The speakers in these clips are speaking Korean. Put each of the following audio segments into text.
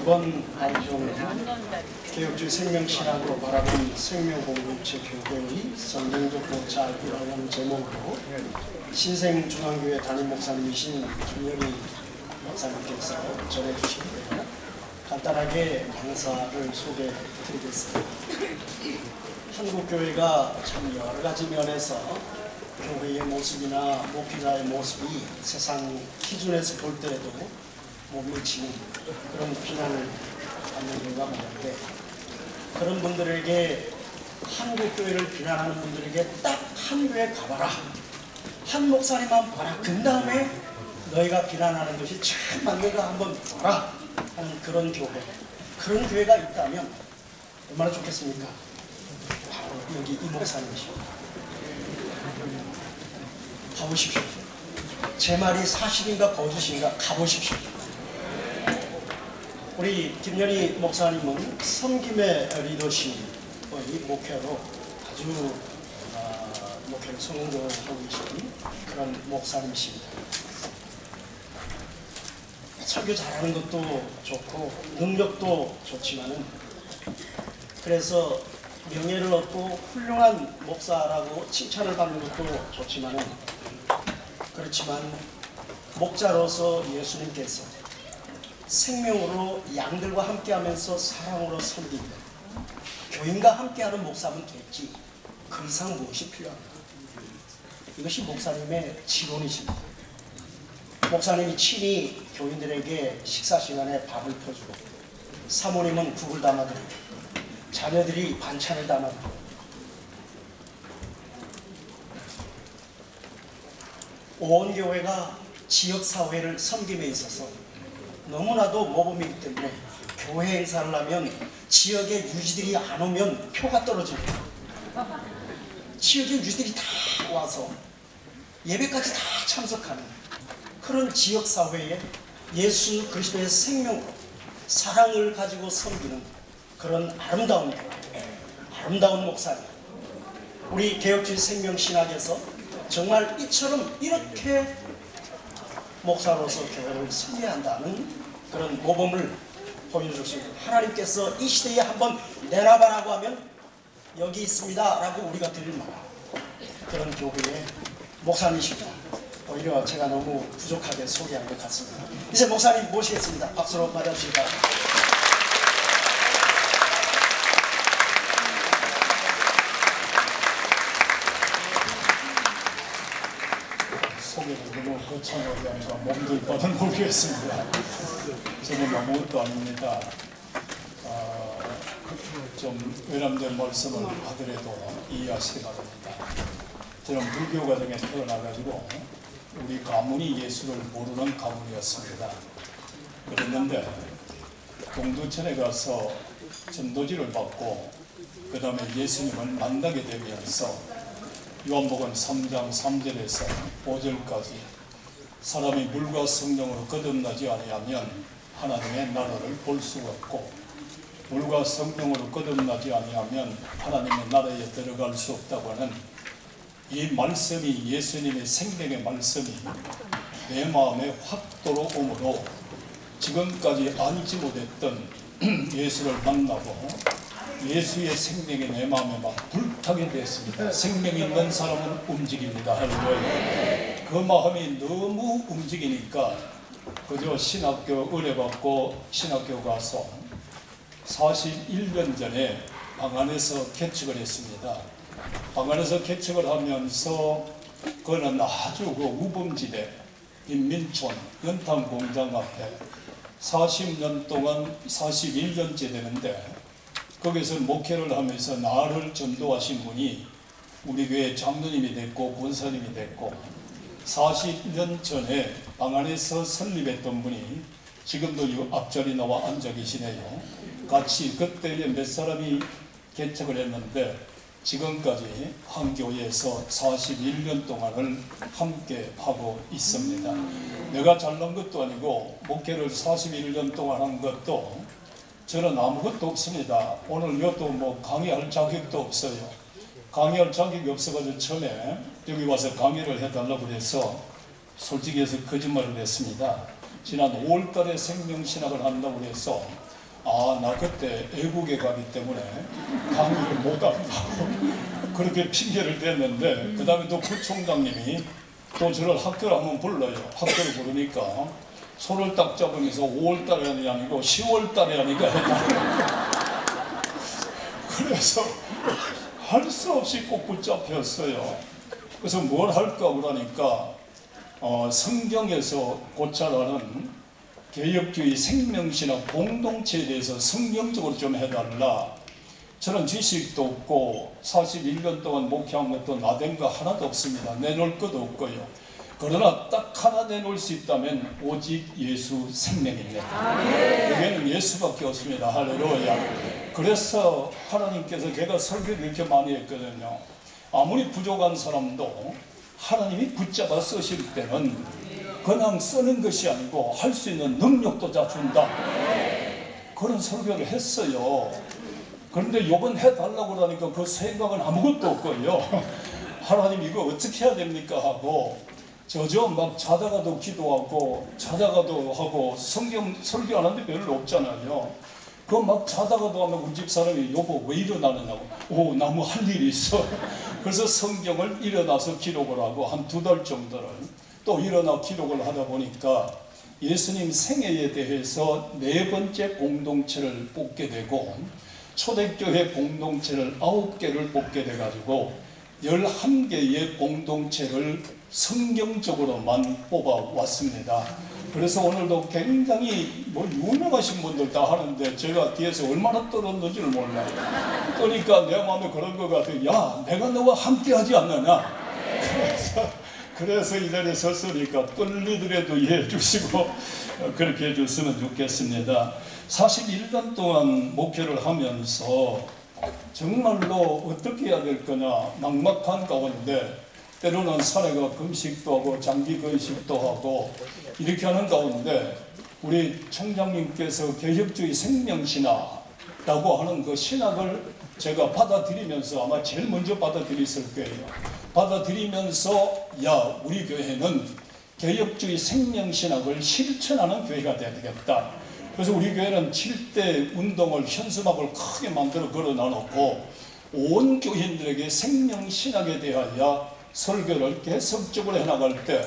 이번 방송은 개혁주의 생명신학으로 바라본 생명공동체 교회의 성경적 고찰이라는 제목으로 신생중앙교회 담임 목사님이신 김영희 목사님께서 전해주시는데요. 간단하게 강사를 소개해드리겠습니다. 한국교회가 참 여러가지 면에서 교회의 모습이나 목회자의 모습이 세상 기준에서 볼 때에도 못 미치는 그런 비난을 받는 경우가 많은데, 그런 분들에게, 한국교회를 비난하는 분들에게 딱 한 교회 가봐라, 한 목사님만 봐라, 그 다음에 너희가 비난하는 것이 참 맞는가 한번 보라 하는 그런 교회, 그런 교회가 있다면 얼마나 좋겠습니까? 바로 여기 이 목사님이십니다. 가보십시오. 제 말이 사실인가 거짓인가 가보십시오. 우리 김연희 목사님은 섬김의 리더십의 목회로 아주 목회를 성공적으로 하고 계신 그런 목사님이십니다. 설교 잘하는 것도 좋고 능력도 좋지만은, 그래서 명예를 얻고 훌륭한 목사라고 칭찬을 받는 것도 좋지만은, 그렇지만 목자로서 예수님께서 생명으로 양들과 함께하면서 사랑으로 섬기는 교인과 함께하는 목사면 됐지, 그 이상 무엇이 필요합니까? 이것이 목사님의 지론이십니다. 목사님이 친히 교인들에게 식사 시간에 밥을 퍼주고, 사모님은 국을 담아드리고, 자녀들이 반찬을 담아드리고, 온 교회가 지역사회를 섬김에 있어서 너무나도 모범이기 때문에 교회 행사를 하면 지역의 유지들이 안 오면 표가 떨어집니다. 지역의 유지들이 다 와서 예배까지 다 참석하는 그런 지역사회에 예수 그리스도의 생명으로 사랑을 가지고 섬기는 그런 아름다운 교회, 아름다운 목사님, 우리 개혁주의 생명신학에서 정말 이처럼 이렇게 목사로서 교회를 섬겨야 한다는 그런 모범을 보여줄 수 있는, 하나님께서 이 시대에 한번 내놔봐라고 하면 여기 있습니다 라고 우리가 드릴 만한 그런 교회의 목사님이십니다. 오히려 제가 너무 부족하게 소개한 것 같습니다. 이제 목사님 모시겠습니다. 박수로 맞아주시기 바랍니다. 소개를 너무 거창하게 하니까 몸둘 바는 모르겠습니다. 저는 아무것도 아닙니다. 좀 외람된 말씀을 하더라도 이해하시기 바랍니다. 저는 불교 가정에 태어나가지고 우리 가문이 예수를 모르는 가문이었습니다. 그랬는데 동두천에 가서 전도지를 받고 그 다음에 예수님을 만나게 되면서 요한복음 3장 3절에서 5절까지 사람이 물과 성령으로 거듭나지 아니하면 하나님의 나라를 볼 수가 없고, 물과 성령으로 거듭나지 아니하면 하나님의 나라에 들어갈 수 없다고 하는 이 말씀이, 예수님의 생명의 말씀이 내 마음에 확 들어오므로 지금까지 알지 못했던 예수를 만나고 예수의 생명이 내 마음에 막 불타게 됐습니다. 생명이 있는 사람은 움직입니다. 할렐루야. 그 마음이 너무 움직이니까 그저 신학교 은혜받고 신학교 가서 41년 전에 방안에서 개척을 했습니다. 방안에서 개척을 하면서 그거는 아주 그 우범지대 빈민촌 연탄공장 앞에 40년 동안 41년째 되는데, 거기서 목회를 하면서 나를 전도하신 분이 우리 교회 장로님이 됐고 권사님이 됐고, 40년 전에 방안에서 설립했던 분이 지금도 이 앞자리 나와 앉아 계시네요. 같이 그때 몇 사람이 개척을 했는데 지금까지 한 교회에서 41년 동안을 함께 하고 있습니다. 내가 잘난 것도 아니고 목회를 41년 동안 한 것도 저는 아무것도 없습니다. 오늘 이것도 뭐 강의할 자격도 없어요. 강의할 자격이 없어가지고 처음에 여기 와서 강의를 해달라고 해서 솔직히 해서 거짓말을 했습니다. 지난 5월달에 생명신학을 한다고 해서 아, 나 그때 애국에 가기 때문에 강의를 못 한다고 그렇게 핑계를 댔는데, 그 다음에 또 부총장님이 또 저를 학교를 한번 불러요. 학교를 부르니까 손을 딱 잡으면서 5월달이 아니고 10월달이 아니까 했다. 그래서 할 수 없이 꼭 붙잡혔어요. 그래서 뭘 할까 그러니까 성경에서 고찰하는 개혁주의 생명신학 공동체에 대해서 성경적으로 좀 해달라. 저는 지식도 없고 41년 동안 목회한 것도 나된 거 하나도 없습니다. 내놓을 것도 없고요. 그러나 딱 하나 내놓을 수 있다면 오직 예수 생명입니다. 여기에는 예수밖에 없습니다. 할렐루야. 그래서 하나님께서 제가 설교를 이렇게 많이 했거든요. 아무리 부족한 사람도 하나님이 붙잡아 쓰실 때는 그냥 쓰는 것이 아니고 할 수 있는 능력도 다 준다. 그런 설교를 했어요. 그런데 이번 해달라고 그러니까 그 생각은 아무것도 없고요. 하나님 이거 어떻게 해야 됩니까 하고 저저 막 자다가도 기도하고 자다가도 하고 성경 설교하는데 별로 없잖아요. 그거 막 자다가도 하면 우리 집 사람이 여보 왜 일어나느냐고. 오, 나 뭐 할 일이 있어. 그래서 성경을 일어나서 기록을 하고 한 2달 정도를 또 일어나 기록을 하다 보니까 예수님 생애에 대해서 4번째 공동체를 뽑게 되고 초대교회 공동체를 9개를 뽑게 돼가지고 11개의 공동체를 성경적으로만 뽑아왔습니다. 그래서 오늘도 굉장히 유명하신 분들 다 하는데 제가 뒤에서 얼마나 떨었는지를 몰라요. 그러니까 내 마음에 그런 것 같아요. 야, 내가 너와 함께 하지 않느냐. 그래서 이 자리에 섰으니까 떨리더라도 이해해 주시고 그렇게 해줬으면 좋겠습니다. 41년 동안 목회를 하면서 정말로 어떻게 해야 될 거냐 막막한 가운데 때로는 사례가 금식도 하고 장기 건식도 하고 이렇게 하는 가운데 우리 총장님께서 개혁주의 생명신학이라고 하는 그 신학을 제가 받아들이면서 아마 제일 먼저 받아들였을 거예요. 받아들이면서 야, 우리 교회는 개혁주의 생명신학을 실천하는 교회가 돼야 되겠다. 그래서 우리 교회는 7대 운동을 현수막을 크게 만들어 걸어놔놓고 온 교인들에게 생명신학에 대하여 설교를 계속적으로 해나갈 때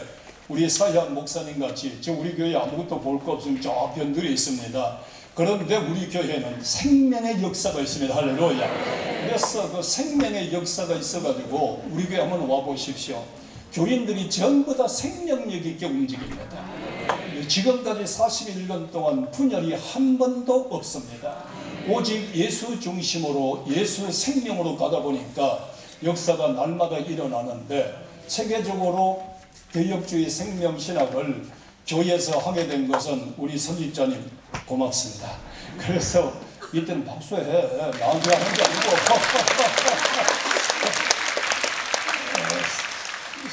우리 사회학 목사님 같이 저 우리 교회에 아무것도 볼 거 없으면 저 변들이 있습니다. 그런데 우리 교회는 생명의 역사가 있습니다. 할렐루야. 그래서 그 생명의 역사가 있어가지고 우리 교회 한번 와보십시오. 교인들이 전부 다 생명력 있게 움직입니다. 지금까지 41년 동안 분열이 한 번도 없습니다. 오직 예수 중심으로 예수 생명으로 가다 보니까 역사가 날마다 일어나는데 세계적으로 개혁주의 생명신학을 교회에서 하게 된 것은 우리 선집자님 고맙습니다. 그래서 이때는 박수해. 나한테 하는 게 아니고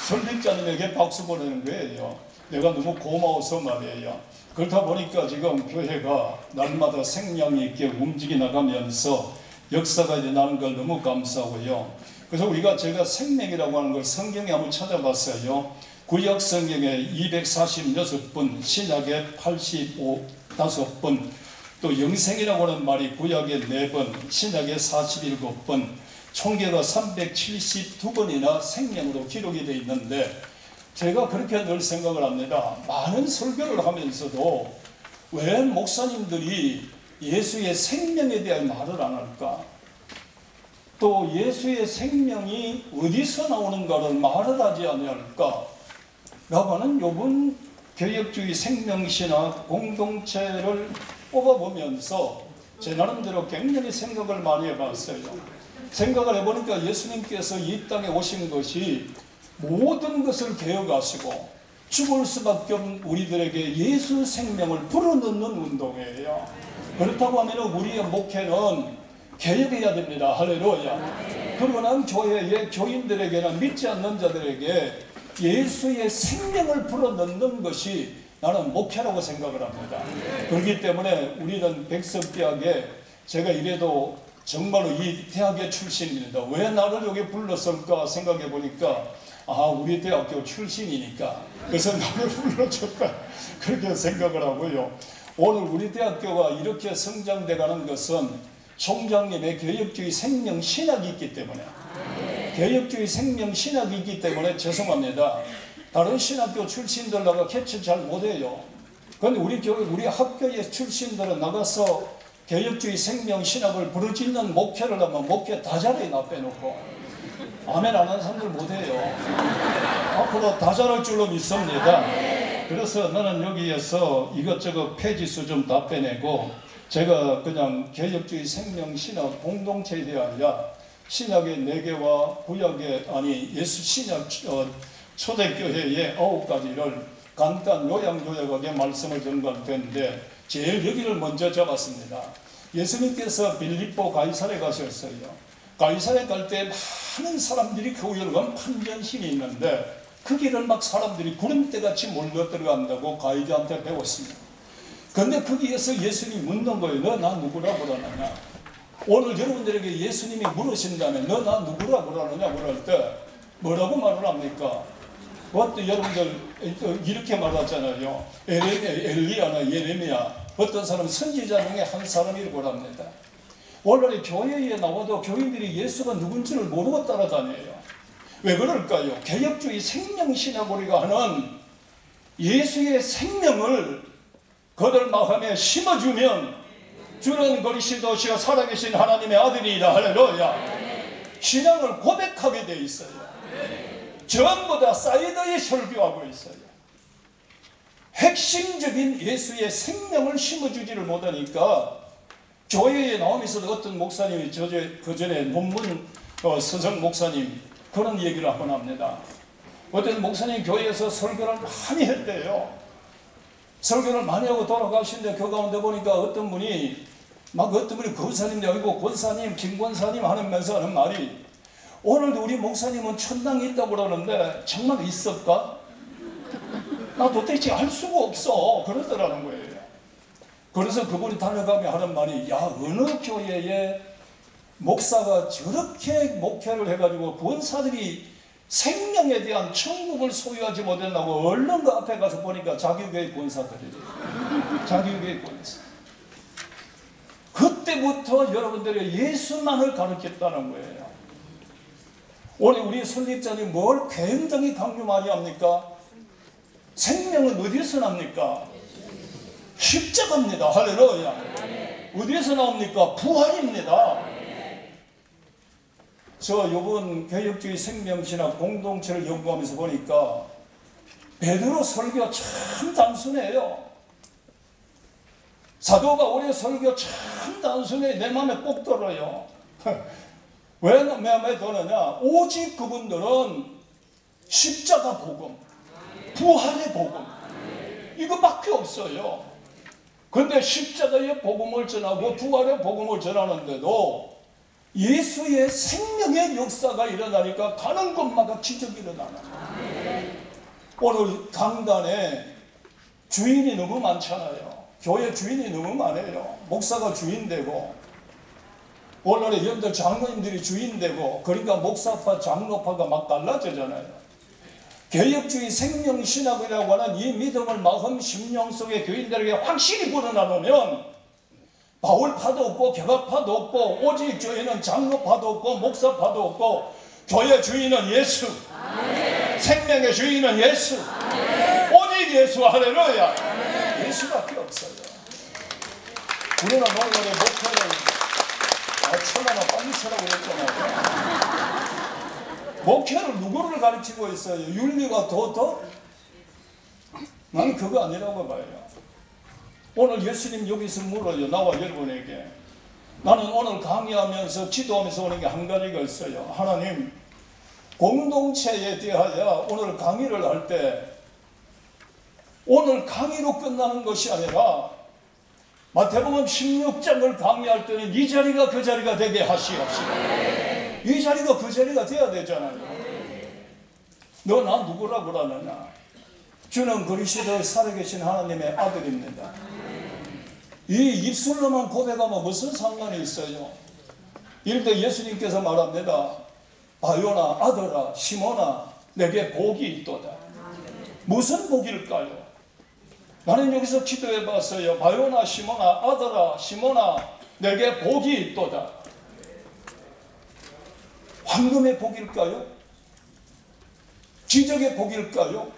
선집자님에게 박수 보내는 거예요. 내가 너무 고마워서 말이에요. 그렇다 보니까 지금 교회가 날마다 생명이 있게 움직여 나가면서 역사가 일어나는 걸 너무 감사하고요. 그래서 제가 생명이라고 하는 걸 성경에 한번 찾아봤어요. 구약 성경에 246번, 신약에 85번, 또 영생이라고 하는 말이 구약에 4번, 신약에 47번, 총계가 372번이나 생명으로 기록이 되어 있는데 제가 그렇게 늘 생각을 합니다. 많은 설교를 하면서도 왜 목사님들이 예수의 생명에 대한 말을 안 할까? 또 예수의 생명이 어디서 나오는가를 말을 하지 않을까? 라고 하는 요번 개혁주의 생명신학 공동체를 뽑아보면서 제 나름대로 굉장히 생각을 많이 해봤어요. 생각을 해보니까 예수님께서 이 땅에 오신 것이 모든 것을 개혁하시고 죽을 수밖에 없는 우리들에게 예수 생명을 불어넣는 운동이에요. 그렇다고 하면 우리의 목회는 개혁해야 됩니다. 할렐루야. 그리고 난 교회의 교인들에게나 믿지 않는 자들에게 예수의 생명을 불어넣는 것이 나는 목회라고 생각을 합니다. 그렇기 때문에 우리는 백석대학에 제가 이래도 정말로 이 대학의 출신입니다. 왜 나를 여기 불렀을까 생각해 보니까 우리 대학교 출신이니까 그래서 나를 불러줬다 그렇게 생각을 하고요. 오늘 우리 대학교가 이렇게 성장돼 가는 것은 총장님의 개혁주의 생명 신학이 있기 때문에, 개혁주의 생명 신학이 있기 때문에 죄송합니다. 다른 신학교 출신들 나가 캐치 잘 못해요. 그런데 우리 교회, 우리 학교의 출신들은 나가서 개혁주의 생명 신학을 부르짖는 목회를 하면 목회 다자리에 나 빼놓고 아멘 안 하는 사람들 못해요. 앞으로 다 잘할 줄로 믿습니다. 그래서 나는 여기에서 이것저것 폐지수 좀 다 빼내고 제가 그냥 개혁주의 생명 신학 공동체에 대하여 신약의 4개와 구약의 예수 신약 초대교회의 9가지를 간단 요약하게 말씀을 전할 텐데 제일 여기를 먼저 잡았습니다. 예수님께서 빌립보 가이사랴에 가셨어요. 가이사랴에 갈 때 많은 사람들이 교회를 간 판전심이 있는데 그 길을 막 사람들이 구름대같이 몰려 들어간다고 가이드한테 배웠습니다. 그런데 거기에서 예수님이 묻는 거예요. 너 나 누구라고 그러느냐. 오늘 여러분들에게 예수님이 물으신다면 너 나 누구라고 그러느냐 그럴 때 뭐라고 말을 합니까? 어떤 여러분들 이렇게 말하잖아요. 엘리야나 예레미야, 어떤 사람 선지자 중에 한 사람이라고 합니다. 오늘 교회에 나와도 교인들이 예수가 누군지를 모르고 따라다녀요. 왜 그럴까요? 개혁주의 생명신학 우리가 하는 예수의 생명을 그들 마음에 심어주면 주는 그리스도시가 살아계신 하나님의 아들이라. 할렐루야. 신앙을 고백하게 돼 있어요. 전부 다 사이드에 설교하고 있어요. 핵심적인 예수의 생명을 심어주지를 못하니까 교회에 나오면서도 어떤 목사님이 그 전에 논문 서성 목사님 그런 얘기를 한번 합니다. 어떤 목사님 교회에서 설교를 많이 했대요. 설교를 많이 하고 돌아가시는데 그 가운데 보니까 어떤 분이 권사님도 아니고 권사님, 김권사님 하면서 하는 말이 오늘도 우리 목사님은 천당에 있다고 그러는데 정말 있을까? 나 도대체 알 수가 없어. 그러더라는 거예요. 그래서 그분이 달려가며 하는 말이 야 어느 교회에 목사가 저렇게 목회를 해가지고 권사들이 생명에 대한 천국을 소유하지 못한다고 얼른 그 앞에 가서 보니까 자기 교회 권사들이래요. 자기 교회 권사. 그때부터 여러분들이 예수만을 가르쳤다는 거예요. 오늘 우리 설립자님 뭘 굉장히 강조 많이 합니까? 생명은 어디서 납니까? 십자가입니다. 할렐루야. 어디서 나옵니까? 부활입니다. 저 요번 개혁주의 생명신학 공동체를 연구하면서 보니까 베드로 설교가 참 단순해요. 사도 바울의 설교 참 단순해. 내 마음에 꼭 들어요. 왜 내 마음에 드느냐? 오직 그분들은 십자가 복음, 부활의 복음 이거밖에 없어요. 그런데 십자가의 복음을 전하고 부활의 복음을 전하는데도 예수의 생명의 역사가 일어나니까 가는 곳마다 기적이 일어나는 거예요. 오늘 강단에 주인이 너무 많잖아요. 교회 주인이 너무 많아요. 목사가 주인 되고 오늘의 여러분들 장로님들이 주인 되고 그러니까 목사파 장로파가 막 갈라지잖아요. 개혁주의 생명신학이라고 하는 이 믿음을 마음 심령 속에 교인들에게 확실히 불어나놓으면 바울파도 없고 개박파도 없고 오직 교회는 장로파도 없고 목사파도 없고 교회 주인은 예수, 생명의 주인은 예수, 오직 예수. 할렐루야. 예수밖에 없어요. 우리는 오늘의 목표를 쳐라나 빨리 쳐라고 그랬잖아요. 목회를 누구를 가르치고 있어요? 윤리가 도덕? 나는 그거 아니라고 봐요. 오늘 예수님 여기서 물어요. 나와 여러분에게. 나는 오늘 강의하면서 기도하면서 오는 게 한 가지가 있어요. 하나님, 공동체에 대하여 오늘 강의를 할 때 오늘 강의로 끝나는 것이 아니라 마태복음 16장을 강의할 때는 이 자리가 그 자리가 되게 하시옵시고 이 자리가 그 자리가 돼야 되잖아요. 너 나 누구라 그러느냐? 주는 그리스도의 살아계신 하나님의 아들입니다. 이 입술로만 고백하면 무슨 상관이 있어요? 이때 예수님께서 말합니다. 바요나 아들아 시몬아 내게 복이 있도다. 무슨 복일까요? 나는 여기서 기도해 봤어요. 바요나 시몬아, 아들아 시몬아, 내게 복이 있도다. 황금의 복일까요? 기적의 복일까요?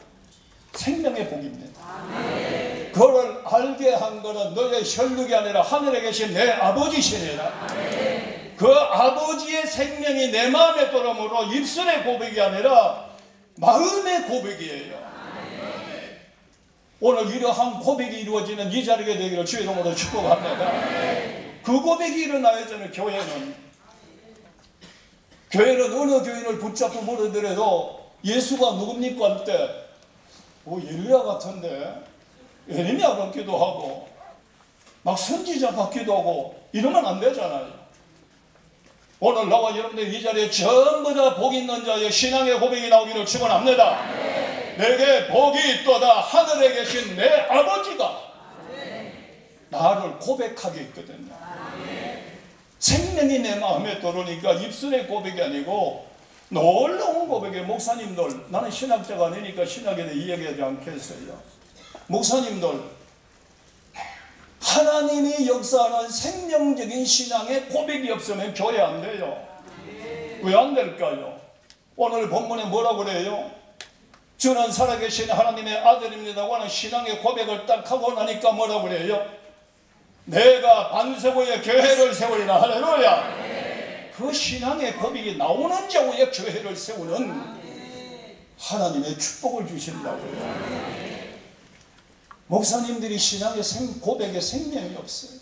생명의 복입니다. 아멘. 그를 알게 한 것은 너의 혈육이 아니라 하늘에 계신 내 아버지시니라. 아멘. 그 아버지의 생명이 내 마음에 들어오므로 입술의 고백이 아니라 마음의 고백이에요. 아멘. 오늘 이러한 고백이 이루어지는 이 자리가 되기를 주의 이름으로 축복합니다. 아멘. 그 고백이 일어나야 되는 교회는 어느 교인을 붙잡고 물어들여도 예수가 누굽니까 할 때 엘리야 같은데, 에레미야 같기도 하고 막 선지자 같기도 하고 이러면 안 되잖아요. 오늘 나와 여러분들 이 자리에 전부 다 복 있는 자의 신앙의 고백이 나오기를 축원합니다. 내게 복이 있도다. 하늘에 계신 내 아버지가 나를 고백하게 있거든요. 생명이 내 마음에 들어오니까 입술의 고백이 아니고 놀라운 고백에, 목사님들, 나는 신학자가 아니니까 신학에 대해 이야기하지 않겠어요. 목사님들, 하나님이 역사하는 생명적인 신앙의 고백이 없으면 교회 안 돼요. 왜 안 될까요? 오늘 본문에 뭐라고 그래요? 주는 살아계신 하나님의 아들입니다고 하는 신앙의 고백을 딱 하고 나니까 뭐라고 그래요? 내가 반석 위에 교회를 세우리라. 할렐루야. 그 신앙의 고백이 나오는 자위에 교회를 세우는 하나님의 축복을 주신다고요. 목사님들이 신앙의 고백에 생명이 없어요.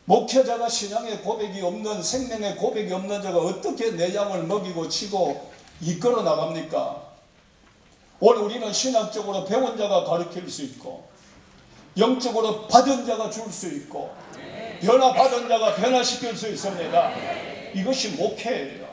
목회자가 신앙의 고백이 없는, 생명의 고백이 없는 자가 어떻게 내 양을 먹이고 치고 이끌어 나갑니까? 오늘 우리는 신학적으로 배운 자가 가르칠 수 있고, 영적으로 받은 자가 줄 수 있고, 변화받은 자가 변화시킬 수 있습니다. 이것이 목회예요.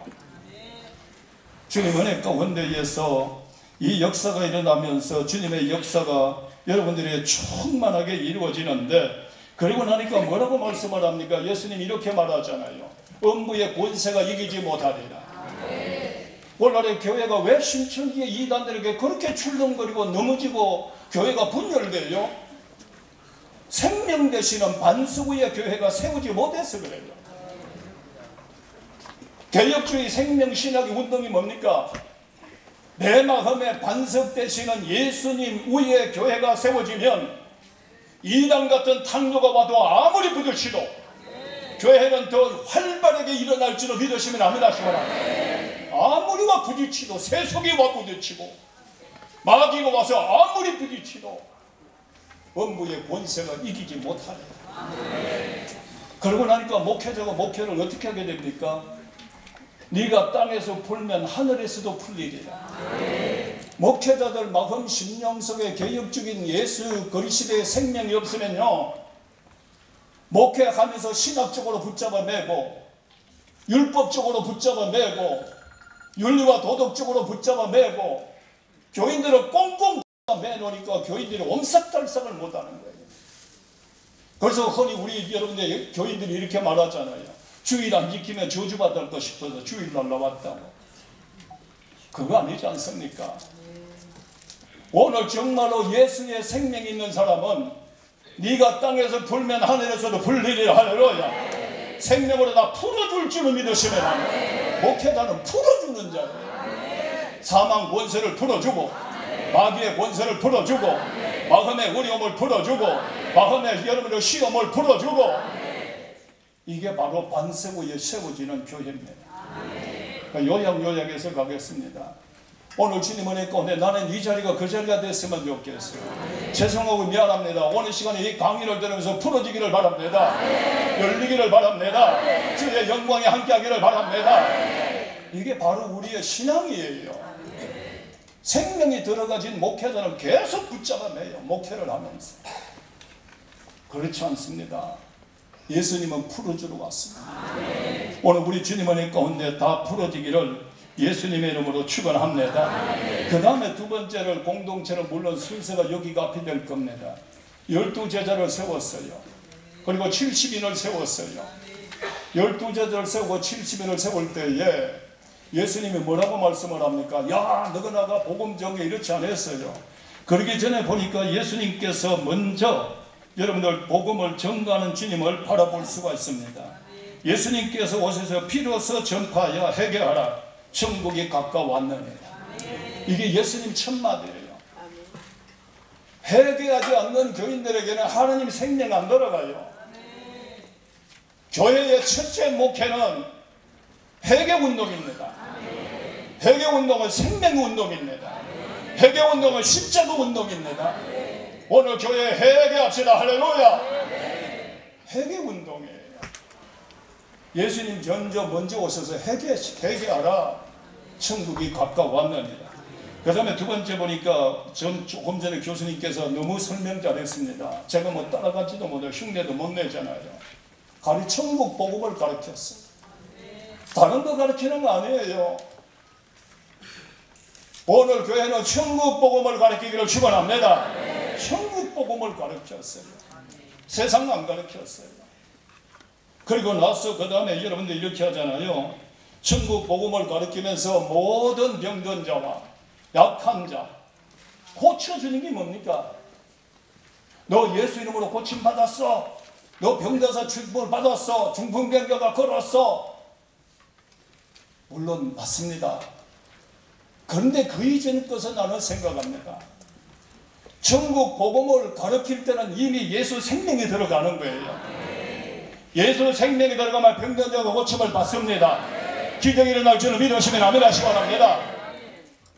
주님 은혜 가운데에서 이 역사가 일어나면서 주님의 역사가 여러분들이 충만하게 이루어지는데, 그리고 나니까 뭐라고 말씀을 합니까? 예수님 이렇게 말하잖아요. 음부의 권세가 이기지 못하리라. 오늘날의 교회가 왜 신천지의 이단들에게 그렇게 출렁거리고 넘어지고 교회가 분열돼요? 생명 되시는 반석 위에 교회가 세우지 못해서 그래요. 개혁주의 생명신학의 운동이 뭡니까? 내 마음에 반석 되시는 예수님 위에 교회가 세워지면 이단 같은 탕류가 와도 아무리 부딪히도 교회는 더 활발하게 일어날 줄을 믿으시면 아멘 하시기 바랍니다. 아무리 와 부딪히도, 세속이 와 부딪히고 마귀가 와서 아무리 부딪히도 음부의 권세가 이기지 못하네. 그러고 나니까 목회자가 목회를 어떻게 하게 됩니까? 네가 땅에서 풀면 하늘에서도 풀리리라. 목회자들 마음 심령 속에 개혁적인 예수 그리스도의 생명이 없으면요, 목회하면서 신학적으로 붙잡아 매고, 율법적으로 붙잡아 매고, 윤리와 도덕적으로 붙잡아 매고, 교인들을 꽁꽁 매놓으니까 교인들이 옴삭달싹을 못하는 거예요. 그래서 흔히 우리 여러분들 교인들이 이렇게 말하잖아요. 주일 안 지키면 저주받을 거 싶어서 주일날 나왔다고. 그거 아니지 않습니까? 오늘 정말로 예수의 생명이 있는 사람은 네가 땅에서 풀면 하늘에서도 풀리리라. 할렐루야. 생명으로 다 풀어줄 줄을 믿으시면 합니다. 목회자는 풀어주는 자예요. 사망 권세를 풀어주고, 마귀의 권세를 풀어주고, 마음의 어려움을 풀어주고, 마음의 여러분의 시험을 풀어주고, 이게 바로 반석 위에 세워지는 교회입니다. 요약해서 가겠습니다. 오늘 주님 은혜 가운데 나는 이 자리가 그 자리가 됐으면 좋겠어요. 죄송하고 미안합니다. 오늘 시간에 이 강의를 들으면서 풀어지기를 바랍니다. 열리기를 바랍니다. 주의 영광에 함께하기를 바랍니다. 이게 바로 우리의 신앙이에요. 생명이 들어가진 목회자는 계속 붙잡아매요. 목회를 하면서. 그렇지 않습니다. 예수님은 풀어주러 왔습니다. 오늘 우리 주님 은혜 가운데 다 풀어지기를 예수님의 이름으로 축원합니다. 그 다음에 두 번째를, 공동체는 물론 순서가 여기가 앞이 될 겁니다. 12제자를 세웠어요. 그리고 70인을 세웠어요. 12제자를 세우고 70인을 세울 때에 예수님이 뭐라고 말씀을 합니까? 야, 너가 나가 복음 전개 이렇지 않았어요. 그러기 전에 보니까 예수님께서 먼저 여러분들 복음을 전가하는 주님을 바라볼 수가 있습니다. 예수님께서 오셔서 비로소 전파하여 회개하라 천국이 가까웠느니라. 이게 예수님 첫마디예요. 회개하지 않는 교인들에게는 하나님 생명 안 돌아가요. 교회의 첫째 목회는 회개운동입니다. 회개운동은 생명운동입니다. 회개운동은 십자가운동입니다. 오늘 교회에 회개합시다. 할렐루야. 회개운동이에요. 예수님 먼저 오셔서 회개하라 천국이 가까웠느니라. 그 다음에 두 번째 보니까 조금 전에 교수님께서 너무 설명 잘했습니다. 제가 뭐 따라가지도 못해요. 흉내도 못 내잖아요. 천국 복음을 가르쳤어요. 다른 거 가르치는 거 아니에요. 오늘 교회는 천국 복음을 가르치기를 축원합니다. 천국 복음을 가르쳤어요. 세상 안 가르쳤어요. 그리고 나서 그 다음에 여러분들 이렇게 하잖아요. 천국 복음을 가르치면서 모든 병든 자와 약한 자 고쳐주는 게 뭡니까? 너 예수 이름으로 고침받았어. 너 병자사 축복을 받았어. 중풍병자가 걸었어. 물론 맞습니다. 그런데 그 이전 것은 나는 생각합니다. 천국 복음을 가르칠 때는 이미 예수 생명이 들어가는 거예요. 예수 생명이 들어가면 병든 자가 고침을 받습니다. 기적이 일어날 줄을 믿으시면 아멘 하시기 바랍니다.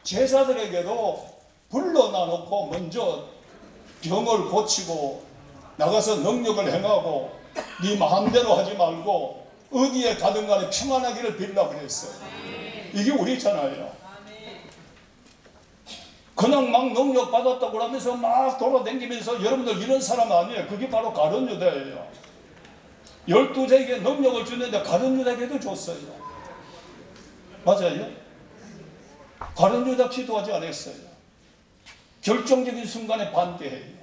제자들에게도 불러놔놓고 먼저 병을 고치고 나가서 능력을 행하고 네 마음대로 하지 말고 어디에 가든 간에 평안하기를 빌라 그랬어요. 이게 우리잖아요. 그냥 막 능력 받았다고 하면서 막 돌아다니면서 여러분들 이런 사람 아니에요. 그게 바로 가룟 유다예요. 12제에게 능력을 주는데 가룟 유다에게도 줬어요. 맞아요? 가룟 유다 기도하지 않았어요. 결정적인 순간에 반대해요.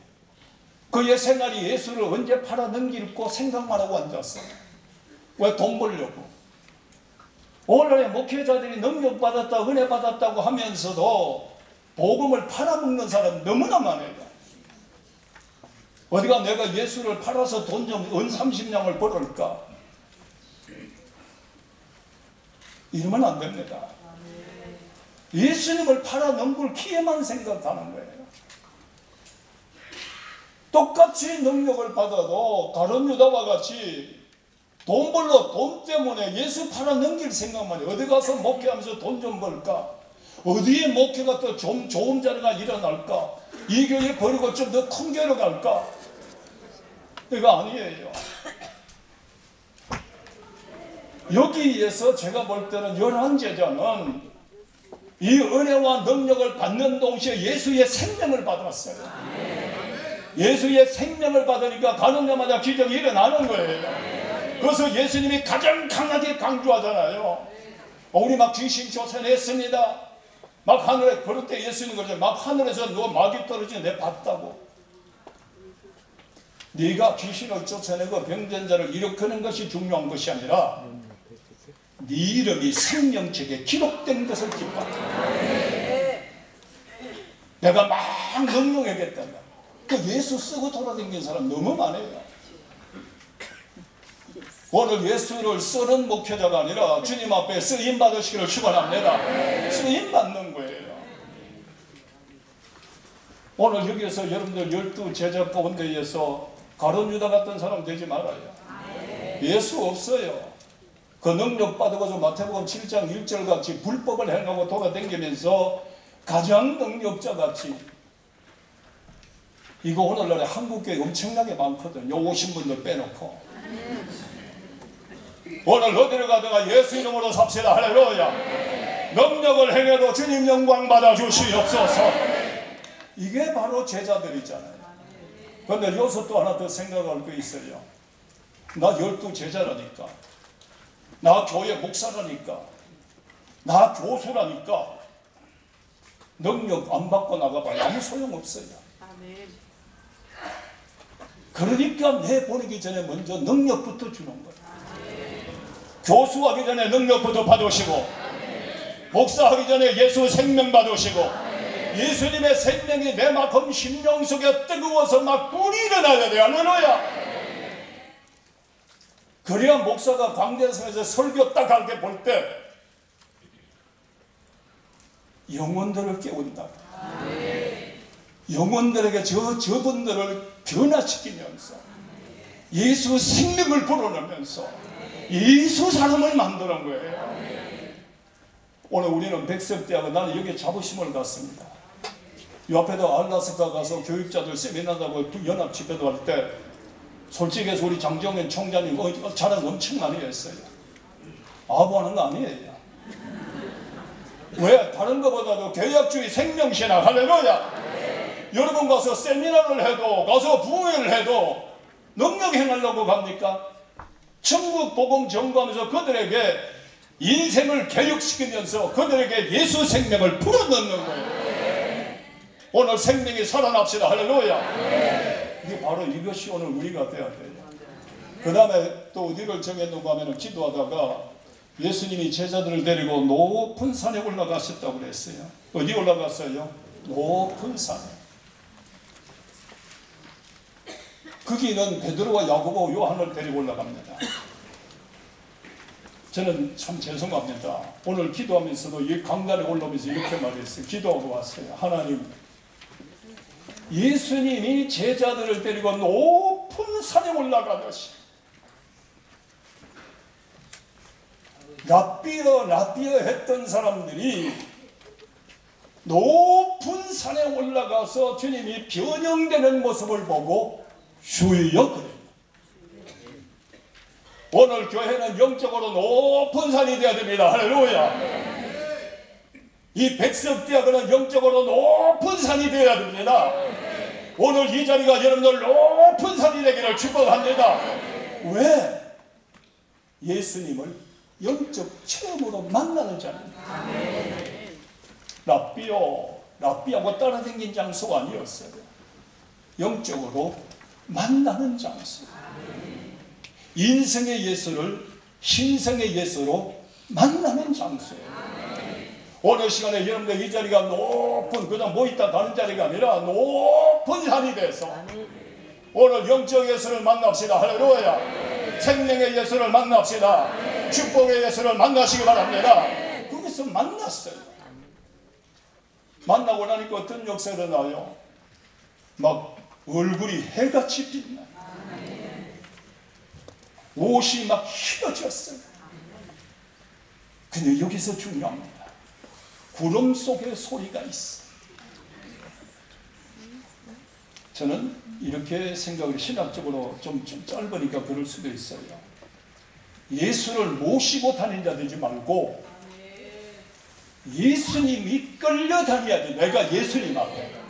그의 생활이 예수를 언제 팔아 넘길고 생각만 하고 앉았어요. 왜? 돈 벌려고. 오늘날의 목회자들이 능력 받았다 은혜 받았다고 하면서도 복음을 팔아먹는 사람 너무나 많아요. 어디가 내가 예수를 팔아서 돈 좀 은 30냥을 벌을까? 이러면 안 됩니다. 예수님을 팔아넘길 기회만 생각하는 거예요. 똑같이 능력을 받아도 가룟 유다와 같이 돈 벌러 돈 때문에 예수 팔아넘길 생각만 해요. 어디 가서 목회하면서 돈 좀 벌까? 어디에 목회가 또 좀 좋은 자리가 일어날까? 이 교회 버리고 좀 더 큰 교회로 갈까? 이거 아니에요. 여기에서 제가 볼 때는 11제자는 이 은혜와 능력을 받는 동시에 예수의 생명을 받았어요. 예수의 생명을 받으니까 가는 자마다 기적이 일어나는 거예요. 그래서 예수님이 가장 강하게 강조하잖아요. 우리 막 귀신 쫓아냈습니다. 막 하늘에 그럴 때 예수님 그러죠. 막 하늘에서 누가 막이 떨어지는 내 봤다고. 네가 귀신을 쫓아내고 병든 자를 일으키는 것이 중요한 것이 아니라 네 이름이 생명책에 기록된 것을 기뻐한다. 내가 막 능력하겠다. 그 예수 쓰고 돌아다니는 사람 너무 많아요. 오늘 예수를 쓰는 목회자가 아니라 주님 앞에 쓰임 받으시기를 축원합니다. 쓰임 받는 거예요. 오늘 여기에서 여러분들 12제자 가운데에서 가룟 유다 같은 사람 되지 말아요. 예수 없어요. 그 능력 받아서 마태복음 7장 1절 같이 불법을 행하고 돌아다니면서 가장 능력자 같이. 이거 오늘날에 한국교회 엄청나게 많거든요. 오신 분들 빼놓고. 오늘 어디를 가다가 예수 이름으로 삽시다. 할렐루야. 능력을 행해도 주님 영광 받아 주시옵소서. 이게 바로 제자들이잖아요. 그런데 여기서 또 하나 더 생각할 거 있어요. 나 12제자라니까. 나 교회 목사라니까. 나 교수라니까. 능력 안 받고 나가봐야 아무 소용없어요. 그러니까 내 보내기 전에 먼저 능력부터 주는 거예요. 교수하기 전에 능력부터 받으시고, 목사하기 전에 예수 생명 받으시고, 예수님의 생명이 내 마음 심령 속에 뜨거워서 막 불이 일어나야 돼요. 할렐루야. 그래야 목사가 광대성에서 설교 딱 하게 볼 때 영혼들을 깨운다. 영혼들에게 저분들을 변화시키면서 예수 생명을 불어넣으면서 예수 사람을 만드는 거예요. 오늘 우리는 백석대학은 나는 여기에 자부심을 갖습니다. 이 앞에도 알라스카 가서 교육자들 세미나하고 연합 집회도 할 때 솔직히 해서 우리 장정현 총장님 자랑 엄청 많이 했어요. 아부하는 거 아니에요. 왜? 다른 것보다도 개혁주의 생명신학, 할렐루야. 여러분 가서 세미나를 해도 가서 부회를 해도 능력 행하려고 갑니까? 천국 복음 전거하면서 그들에게 인생을 개혁시키면서 그들에게 예수 생명을 불어넣는 거예요. 오늘 생명이 살아납시다. 할렐루야. 이게 바로 이것이 오늘 우리가 돼야 돼요. 그 다음에 또 어디를 정했는가 하면 기도하다가 예수님이 제자들을 데리고 높은 산에 올라가셨다고 그랬어요. 어디 올라갔어요? 높은 산에. 거기는 베드로와 야고보 요한을 데리고 올라갑니다. 저는 참 죄송합니다. 오늘 기도하면서도 이 강단에 올라오면서 이렇게 말했어요. 기도하고 왔어요. 하나님, 예수님이 제자들을 데리고 높은 산에 올라가듯이 라삐어 했던 사람들이 높은 산에 올라가서 주님이 변형되는 모습을 보고 주여 그래요. 오늘 교회는 영적으로 높은 산이 되어야 됩니다. 할렐루야. 이 백석대학은 영적으로 높은 산이 되어야 됩니다. 오늘 이 자리가 여러분들 높은 산이 되기를 축복합니다. 왜? 예수님을 영적 체험으로 만나는 자리입니다. 랍비하고 따라다닌 장소가 아니었어요. 영적으로 만나는 장소. 인생의 예수를 신성의 예수로 만나는 장소예요. 오늘 시간에 여러분들 이 자리가 높은 그냥 뭐 있다 가는 자리가 아니라 높은 산이 돼서 오늘 영적 예수를 만납시다. 할렐루야. 생명의 예수를 만납시다. 축복의 예수를 만나시기 바랍니다. 거기서 만났어요. 만나고 나니까 어떤 역사가 나요? 막 얼굴이 해같이 빛나요. 옷이 막 휘어졌어요. 근데 여기서 중요합니다. 구름 속에 소리가 있어. 저는 이렇게 생각을 신학적으로 좀 짧으니까 그럴 수도 있어요. 예수를 모시고 다니는 자 되지 말고 예수님이 끌려다녀야지. 내가 예수님 앞에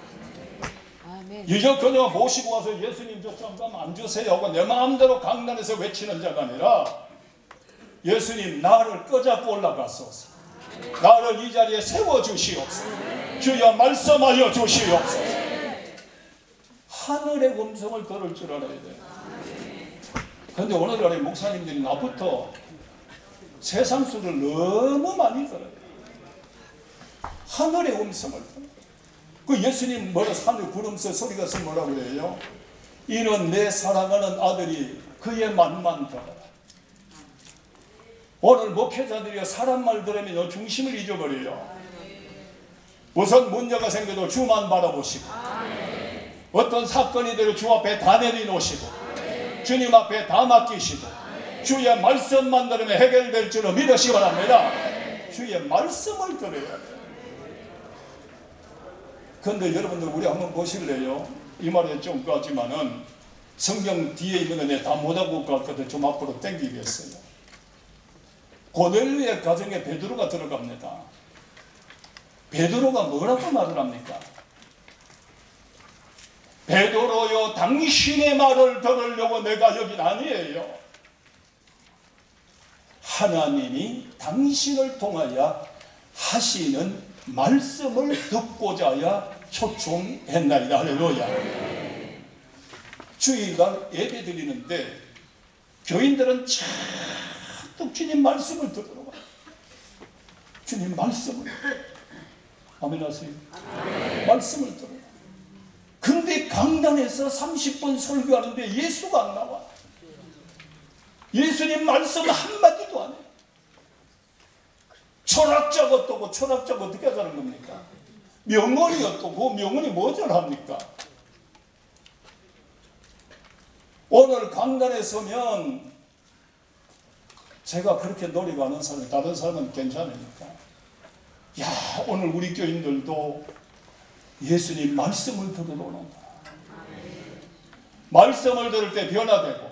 이저 그냥 모시고 와서 예수님 저 잠깐 앉으세요 하고 내 마음대로 강단에서 외치는 자가 아니라 예수님 나를 끄잡고 올라가소서. 나를 이 자리에 세워주시옵소서. 주여 말씀하여 주시옵소서. 하늘의 음성을 들을 줄 알아야 돼요. 그런데 오늘날에 목사님들이 나부터 세상 소리를 너무 많이 들어요. 하늘의 음성을 들어요. 그 예수님 뭐라 하늘 구름새 소리가 서 뭐라고 그래요? 이는 내 사랑하는 아들이 그의 말만 들어라. 오늘 목회자들이 사람 말 들으면 중심을 잊어버려요. 우선 문제가 생겨도 주만 바라보시고 어떤 사건이 되고 주 앞에 다 내려놓으시고 주님 앞에 다 맡기시고 주의 말씀만 들으면 해결될 줄을 믿으시기 바랍니다. 주의 말씀을 들어야 돼요. 그런데 여러분들 우리 한번 보실래요? 이 말에 좀 까지만은 성경 뒤에 있는 거 내가 다 못하고 갈 건데 좀 앞으로 당기겠어요. 고넬료의 가정에 베드로가 들어갑니다. 베드로가 뭐라고 말을 합니까? 베드로여 당신의 말을 들으려고 내가 여긴 아니에요. 하나님이 당신을 통하여 하시는 말씀을 듣고자야 초청했나이다. 할렐루야. 주일날 예배 드리는데 교인들은 잔뜩 주님 말씀을 들으러 와요. 주님 말씀을. 아멘 하세요. 말씀을 들어요. 근데 강단에서 30분 설교하는데 예수가 안 나와. 예수님 말씀 한마디도 안 해. 철학자가 어떠고 철학자가 어떻게 하자는 겁니까? 명언이 어떠고 명언이 뭐절합니까? 오늘 강단에 서면 제가 그렇게 노래가 하는 사람이 다른 사람은 괜찮으니까, 야, 오늘 우리 교인들도 예수님 말씀을 들으러 오는다. 말씀을 들을 때 변화되고,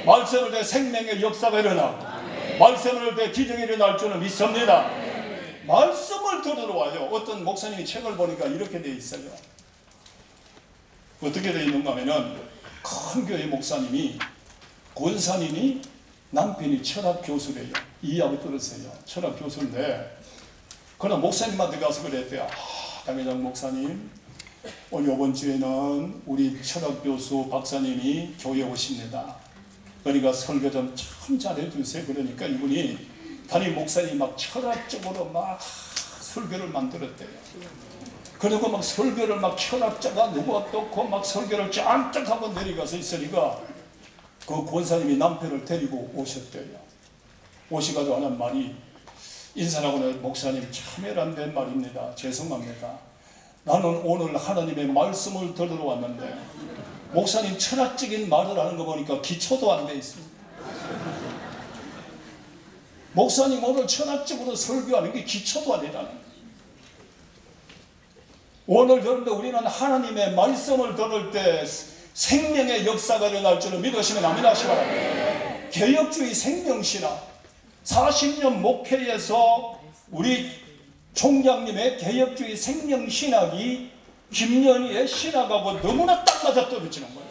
말씀을 들을 때 생명의 역사가 일어나고, 말씀을 들을 때 기적이 일어날 줄은 믿습니다. 말씀을 들으러 와요. 어떤 목사님이 책을 보니까 이렇게 되어 있어요. 어떻게 되어 있는가 하면은, 큰 교회 목사님이, 권사님이 남편이 철학 교수래요. 이해하고 들으세요. 철학 교수인데, 그러나 목사님한테 가서 그랬대요. 당회장 목사님, 오늘 이번 주에는 우리 철학 교수 박사님이 교회에 오십니다. 그러니까 설교 좀 참 잘해주세요. 그러니까 이분이 담임 목사님이 막 철학적으로 막 설교를 만들었대요. 그리고 막 설교를 막 철학자가 누구 어떻고 막 설교를 짠뜩 하고 내려가서 있으니까 그 권사님이 남편을 데리고 오셨대요. 오시가지고 하는 말이, 인사하고는 목사님 참 애란된 말입니다. 죄송합니다. 나는 오늘 하나님의 말씀을 들으러 왔는데 목사님 철학적인 말을 하는 거 보니까 기초도 안 돼 있습니다. 목사님 오늘 철학적으로 설교하는 게 기초도 아니라는 거예요. 오늘 여러분들 우리는 하나님의 말씀을 들을 때 생명의 역사가 일어날 줄을 믿으시면 아멘 하시기 바랍니다. 개혁주의 생명신학 40년 목회에서 우리 총장님의 개혁주의 생명신학이 김연희의 신학하고 너무나 딱 맞아 떨어지는 거예요.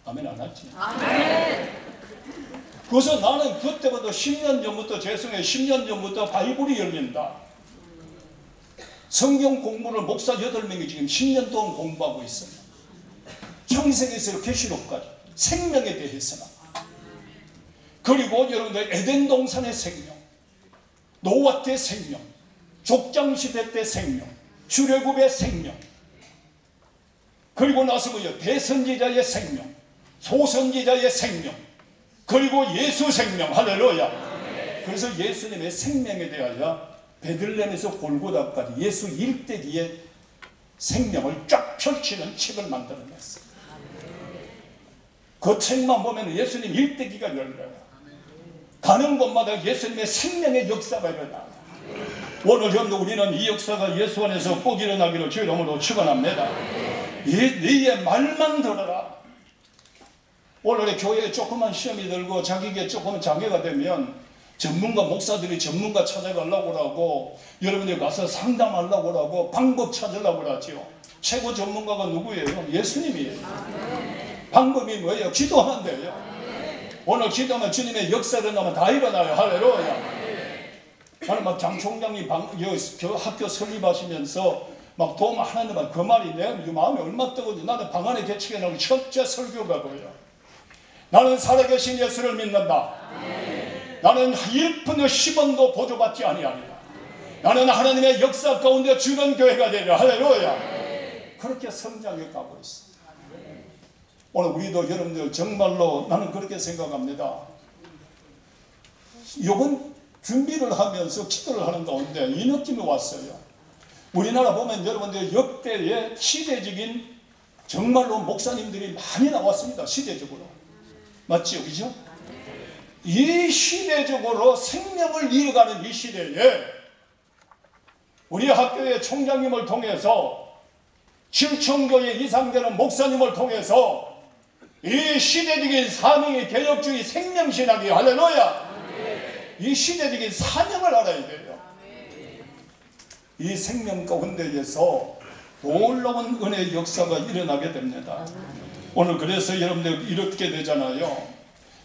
아멘 안 하지? 아멘. 그래서 나는 그때부터 10년 전부터, 죄송해요, 10년 전부터 바이블이 열린다. 성경 공부를 목사 8명이 지금 10년 동안 공부하고 있어요. 창세기에서 계시록까지 생명에 대해서만. 그리고 여러분들 에덴 동산의 생명, 노아 때 생명, 족장시대 때 생명, 출애굽의 생명, 그리고 나서 뭐요? 대선지자의 생명, 소선지자의 생명, 그리고 예수 생명, 할렐루야. 그래서 예수님의 생명에 대하여 베들레헴에서 골고다까지 예수 일대기의 생명을 쫙 펼치는 책을 만들어냈어요. 그 책만 보면 예수님 일대기가 열려요. 가는 곳마다 예수님의 생명의 역사가 일어나요. 오늘 현도 우리는 이 역사가 예수 안에서 꼭 일어나기를 주 이름으로 축원합니다. 너희의 말만 들어라. 오늘의 교회에 조그만 시험이 들고 자기에게 조금 장애가 되면 전문가 목사들이 전문가 찾아가려고 하고 여러분들 가서 상담하려고 하고 방법 찾으려고 하죠. 최고 전문가가 누구예요? 예수님이에요. 방법이 뭐예요? 기도하면 돼요. 오늘 기도하면 주님의 역사가 일어나면 다 일어나요. 할렐루야. 나는 막 장 총장님 학교 설립하시면서 막 도움 하나님만 그 말이 내 마음에 얼마 뜨거운지, 나는 방 안에 개척해 놓은 첫째 설교가 뭐예요? 나는 살아계신 예수를 믿는다. 나는 1푼의 10원도 보조받지 아니하리라. 나는 하나님의 역사 가운데 주는 교회가 되리라. 할렐루야. 그렇게 성장해 가고 있어. 오늘 우리도 여러분들 정말로 나는 그렇게 생각합니다. 이번 준비를 하면서 기도를 하는 가운데 이 느낌이 왔어요. 우리나라 보면 여러분들 역대의 시대적인 정말로 목사님들이 많이 나왔습니다. 시대적으로. 맞죠? 그죠? 이 시대적으로 생명을 이어가는 이 시대에 우리 학교의 총장님을 통해서 7,000교회 이상 되는 목사님을 통해서 이 시대적인 사명의 개혁주의 생명신학이, 할렐루야, 이 시대적인 사명을 알아야 돼요. 이 생명 가운데에서 놀라운 은혜의 역사가 일어나게 됩니다. 오늘 그래서 여러분들 이렇게 되잖아요.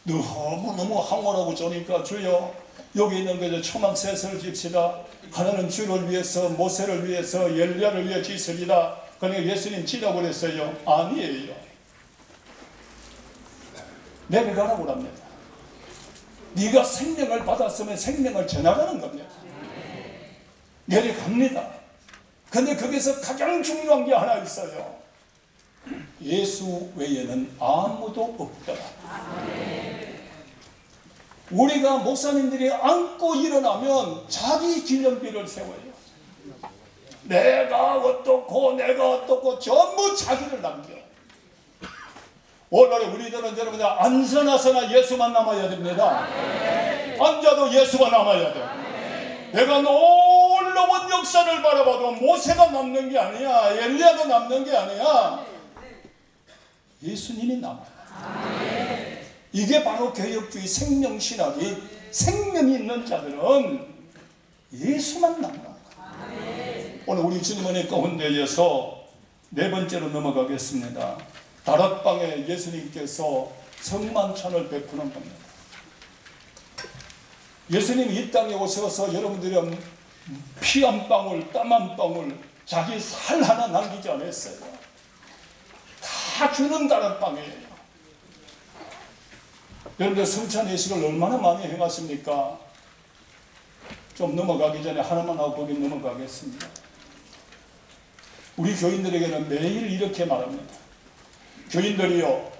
너무너무 황홀하고 좋으니까 주여 여기 있는 그 초막셋을 집시다. 하나는 주를 위해서, 모세를 위해서, 엘리야를 위해 짓습니다. 그러니까 예수님 지라고 그랬어요. 아니에요. 내려가라고 합니다. 네가 생명을 받았으면 생명을 전하라는 겁니다. 내려갑니다. 근데 거기서 가장 중요한 게 하나 있어요. 예수 외에는 아무도 없더라. 우리가 목사님들이 안고 일어나면 자기 기념비를 세워요. 내가 어떻고 전부 자기를 남겨. 오늘 우리들은 여러분들 앉아나서나 예수만 남아야 됩니다. 앉아도 예수가 남아야 돼. 내가 놀라운 역사를 바라봐도 모세가 남는 게 아니야. 엘리야도 남는 게 아니야. 예수님이 남아요. 이게 바로 개혁주의 생명신학이 생명이 있는 자들은 예수만 남는 거예요. 오늘 우리 주님 은혜 가운데에서 네 번째로 넘어가겠습니다. 다락방에 예수님께서 성만찬을 베푸는 겁니다. 예수님이 이 땅에 오셔서 여러분들이 피 한 방울, 땀 한 방울, 자기 살 하나 남기지 않았어요. 다 주는 다락방이에요. 여러분들 성찬 예식을 얼마나 많이 행하십니까? 좀 넘어가기 전에 하나만 하고 거기 넘어가겠습니다. 우리 교인들에게는 매일 이렇게 말합니다. 교인들이요,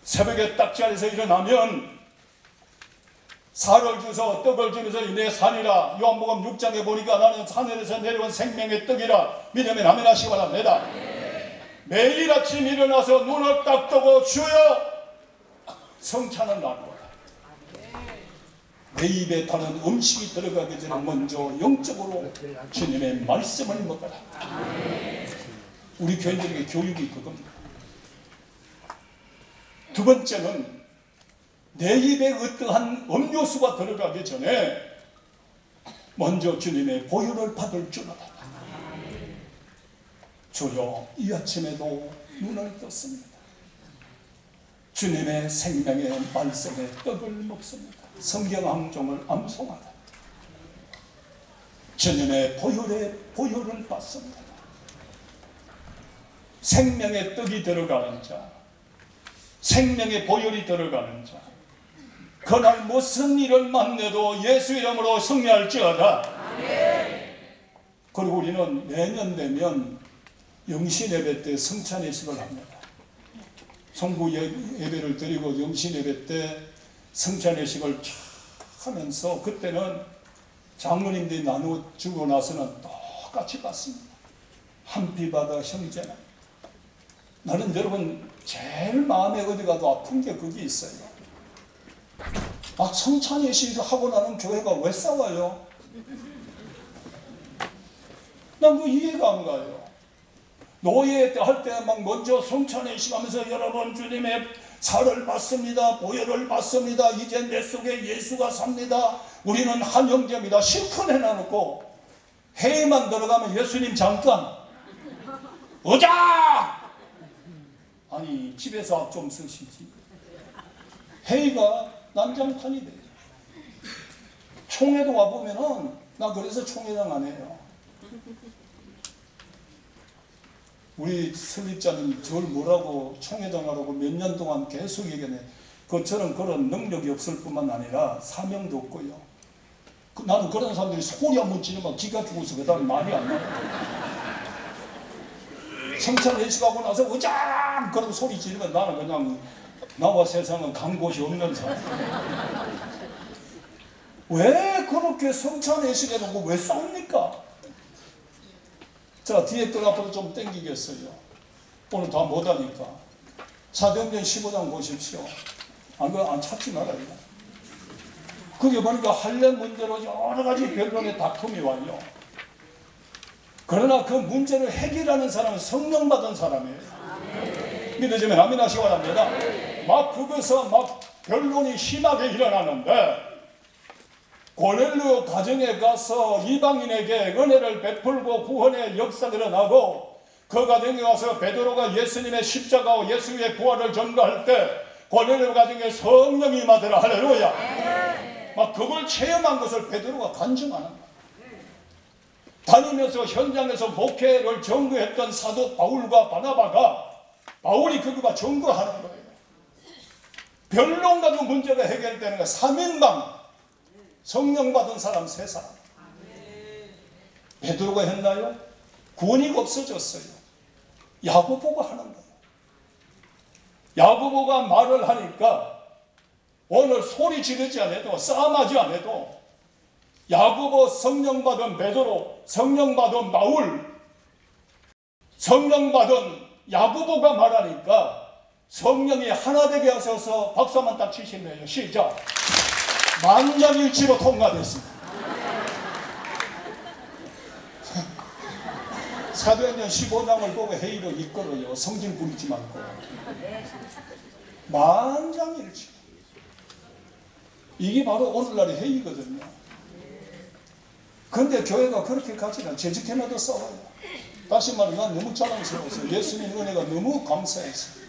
새벽에 딱 자리에서 일어나면 살을 주서 떡을 주면서 내 산이라, 요한복음 6장에 보니까 나는 하늘에서 내려온 생명의 떡이라 믿으면 아멘 하시기 바랍니다. 매일 아침 일어나서 눈을 딱 뜨고 주여 성찬을 나누어라. 내 입에 타는 음식이 들어가기 전에 먼저 영적으로 주님의 말씀을 먹어라. 우리 교인들에게 교육이 그겁니다. 두 번째는 내 입에 어떠한 음료수가 들어가기 전에 먼저 주님의 보혈을 받을 줄 알아라. 주여 이 아침에도 눈을 떴습니다. 주님의 생명의 말씀에 떡을 먹습니다. 성경 한 종을 암송하라. 주님의 보혈을 받습니다. 생명의 떡이 들어가는 자, 생명의 보혈이 들어가는 자, 그날 무슨 일을 만나도 예수 이름으로 승리할지어다. 그리고 우리는 내년 되면 영신 예배 때 성찬 예식을 합니다. 성부 예배를 드리고 영신 예배 때 성찬 예식을 쫙 하면서 그때는 장로님들이 나눠주고 나서는 똑같이 받습니다. 한 피 받아 형제나. 나는 여러분 제일 마음에 어디 가도 아픈 게 그게 있어요. 막 성찬 예식을 하고 나는 교회가 왜 싸워요? 난 그 이해가 안 가요. 노예 때 할 때 막 먼저 성찬 예식 하면서 여러분 주님의 살을 받습니다. 보혈을 받습니다. 이제 내 속에 예수가 삽니다. 우리는 한 형제입니다. 실컷 해놔놓고 회의만 들어가면 예수님 잠깐 오자! 아니 집에서 좀 쓰시지. 회의가 난장판이 돼요. 총회도 와보면은 나 그래서 총회장 안 해요. 우리 설립자는 저를 뭐라고 총회장하라고 몇 년 동안 계속 얘기하네. 저는 그런 능력이 없을 뿐만 아니라 사명도 없고요. 나는 그런 사람들이 소리 한번 지르면 기가 죽어서 그 다음에 말이 안 나요. 성찬 예식하고 나서 으장! 그러고 소리 지르면 나는 그냥 나와 세상은 간 곳이 없는 사람. 왜 그렇게 성찬 예식해놓고 왜 싸웁니까? 자, 뒤에 걸 앞으로 좀 당기겠어요. 오늘 다 못하니까. 사도행전 15장 보십시오. 그거 안 찾지 말아요. 그게 보니까 할례 문제로 여러 가지 변론의 다툼이 와요. 그러나 그 문제를 해결하는 사람은 성령 받은 사람이에요. 믿으시면 아멘 하시기 바랍니다. 막 거기서 막 변론이 심하게 일어나는데 고넬료 가정에 가서 이방인에게 은혜를 베풀고 구원의 역사가 일어나고 그 가정에 가서 베드로가 예수님의 십자가와 예수의 부활을 전가할 때 고넬료 가정에 성령이 임하더라. 할렐루야. 막 그걸 체험한 것을 베드로가 간증하는 거야. 다니면서 현장에서 목회를 전거했던 사도 바울과 바나바가 바울이 그거가 전거하는 거예요. 변론 가지고 문제가 해결되는 거야. 3인방 성령 받은 사람 3사람. 베드로가 했나요? 구원이 없어졌어요. 야고보가 하는 거예요. 야고보가 말을 하니까 오늘 소리 지르지 않아도 싸움하지 않아도 야고보 성령 받은 베드로, 성령 받은 바울, 성령 받은 야고보가 말하니까 성령이 하나 되게 하셔서 박수 한번 딱 치시네요. 시작. 만장일치로 통과됐습니다. 사도행전 15장을 보고 회의를 이끌어요. 성질 부리지 말고. 만장일치. 이게 바로 오늘날의 회의거든요. 근데 교회가 그렇게 가지는 재직해놔도 싸워요. 다시 말해 난 너무 자랑스러워서 예수님 은혜가 너무 감사해서